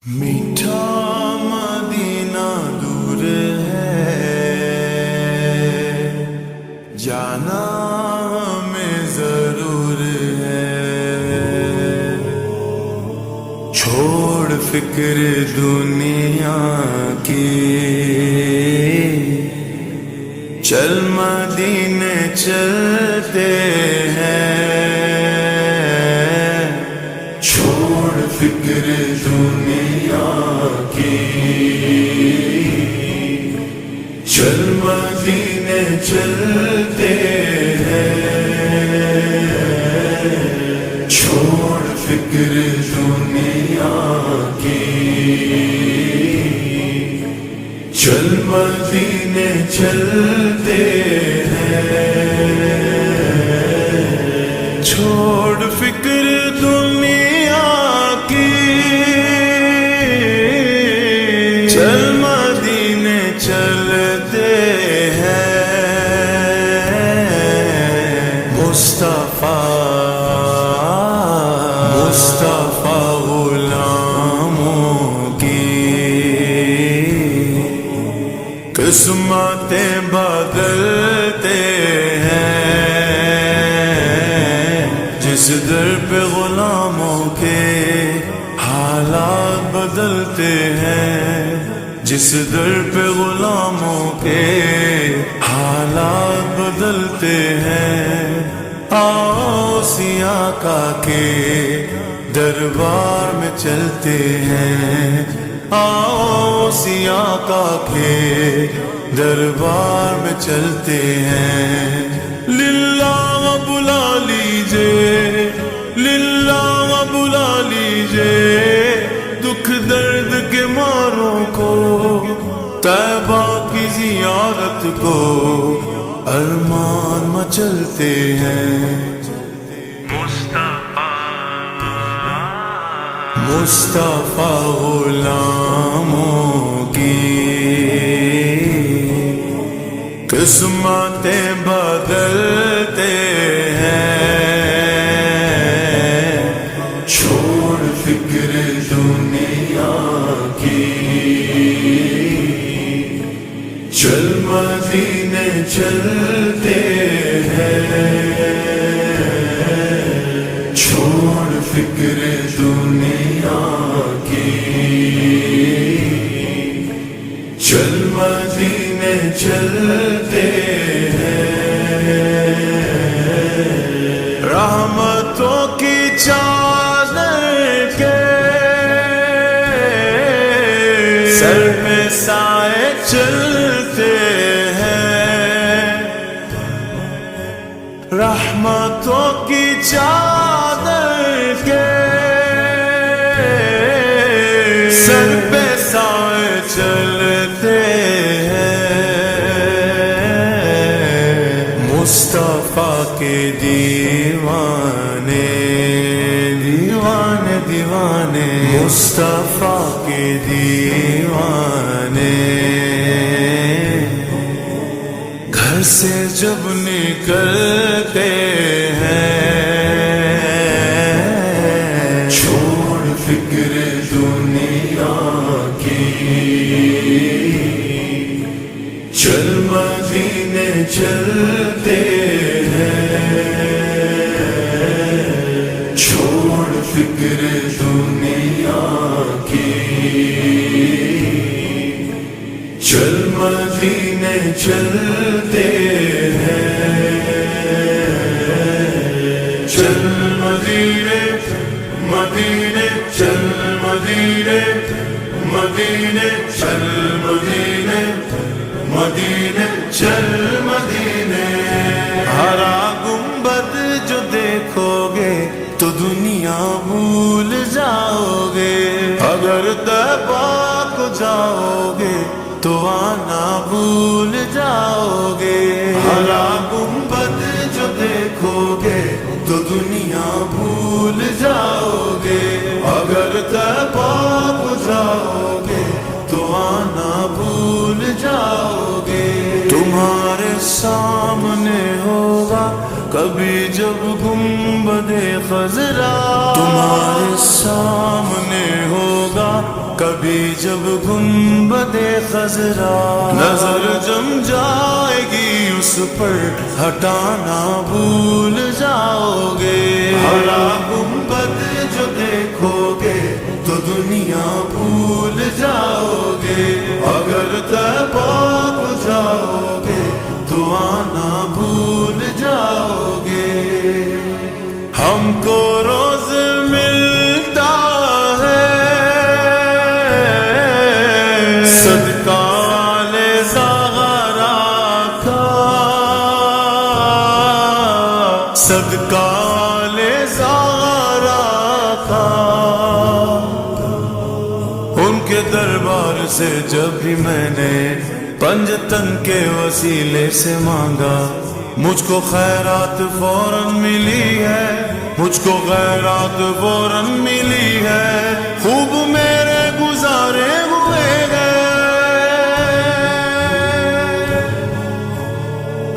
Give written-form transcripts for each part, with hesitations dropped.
میٹھا مدینہ دور ہے، جانا ہمیں ضرور ہے۔ چھوڑ فکر دنیا کی، چل مدینے چلتے ہیں۔ چھوڑ فکر دنیا کی، چل مدینے چلتے ہیں۔ چھوڑ فکر دنیا کی، چل مدینے چلتے ہیں۔ چھوڑ فکر دنیا کی، چل مدینے چلتے ہیں۔ مصطفیٰ غلاموں کی قسمتیں بدلتے ہیں۔ جس در پہ غلاموں کے حالات بدلتے ہیں، جس در پہ غلاموں کے حالات بدلتے ہیں۔ آؤ سیاہ کا کے دربار میں چلتے ہیں، آؤ سیاہ کا کے دربار میں چلتے ہیں۔ للہ بلا لیجئے، للہ بلا لیجئے دکھ درد کے ماروں کو، طیبہ کی زیارت کو ارمان مچلتے ہیں۔ مصطفیٰ غلاموں کی قسمتیں بدلتے ہیں۔ چھوڑ فکر دنیا کی، چل مدینے چلتے ہیں۔ چھوڑ فکر دنیا کی، چل مدینے چلتے ہیں۔ رحمتوں کی چادر کے سر پہ سائے چلتے ہیں۔ رحمتوں کی چادر کے سر پہ سائے چلتے ہیں۔ مصطفیٰ کے دیوانے دیوانے دیوانے، مصطفیٰ کے دیوانے گھر سے جب نکلتے ہیں، چھوڑ فکر دنیا کی، چل مدینے چلتے ہیں۔ چھوڑ فکر دنیا کی، چل مدینے چلتے ہیں۔ چل مدینے مدینے، چل مدینے مدینے، چل مدینے مدینے، چل مدینے۔ ہرا گنبد جو دیکھو گے تو دنیا بھول جاؤ گے، اگر طیبہ کو جاؤ گے تو آنا بھول جاؤ گے۔ ہرا گنبد جو دیکھو گے تو دنیا بھول جاؤ گے، اگر طیبہ کو جاؤ گے تو آنا بھول جاؤ گے۔ تمہارے سامنے ہوگا کبھی جب گنبد خضرا، تمہارے سامنے ہوگا کبھی جب گنبد خضرا نظر جم جائے گی اس پر ہٹانا بھول جاؤ گے. ہرا گنبد جو دیکھو گے تو دنیا بھول جاؤ گے. اگر طیبہ کو جاؤ گے تو آنا بھول جاؤ گے. ہم کو روز ملتا ہے صدقہ آل زہرا کا، صدقہ آل زہرا کا. ان کے دربار سے جب بھی میں نے پنجتن کے وسیلے سے مانگا مجھ کو خیرات فوراً ملی ہے، مجھ کو خیرات فوراً ملی ہے. خوب میرے گزارے ہوئے گئے.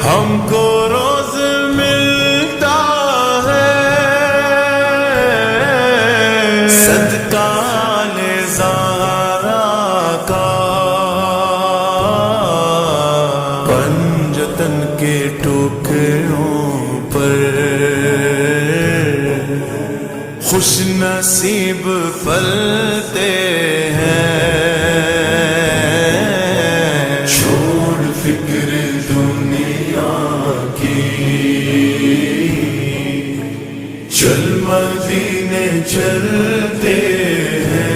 ہم کو روز ملتا ہے صدقہ آل زہرا کا. پنجتن کے ٹوکروں پر خوش نصیب پلتے ہیں. چھوڑ فکر دنیا کی چل مدینے چلتے ہیں.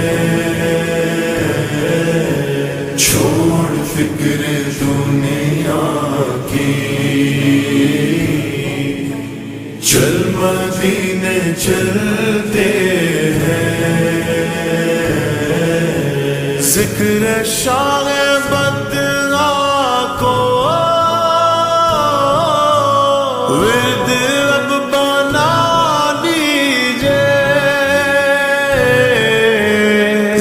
چھوڑ فکر دنیا کی چل مدینے چلتے ہیں. ذکر شاہ بدگاہ کو ورد اب بنا لیجئے.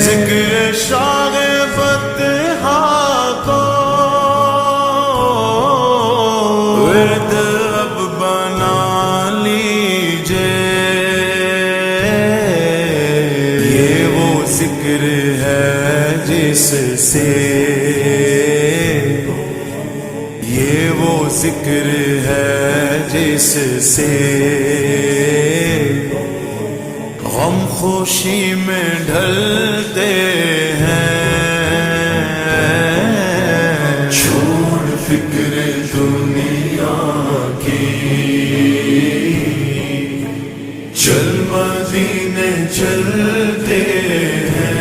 ذکر شاہ بدگاہ کو ورد اب بنا لیجئے. یہ وہ ذکر ہے جس سے، یہ وہ ذکر ہے جس سے غم خوشی میں ڈھلتے ہیں. چھوڑ فکر دنیا کی چل مدینے چلتے ہیں.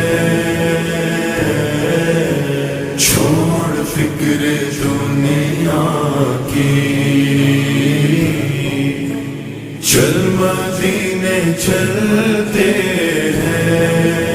چھوڑ فکر دنیا کی چل مدینے چلتے ہیں.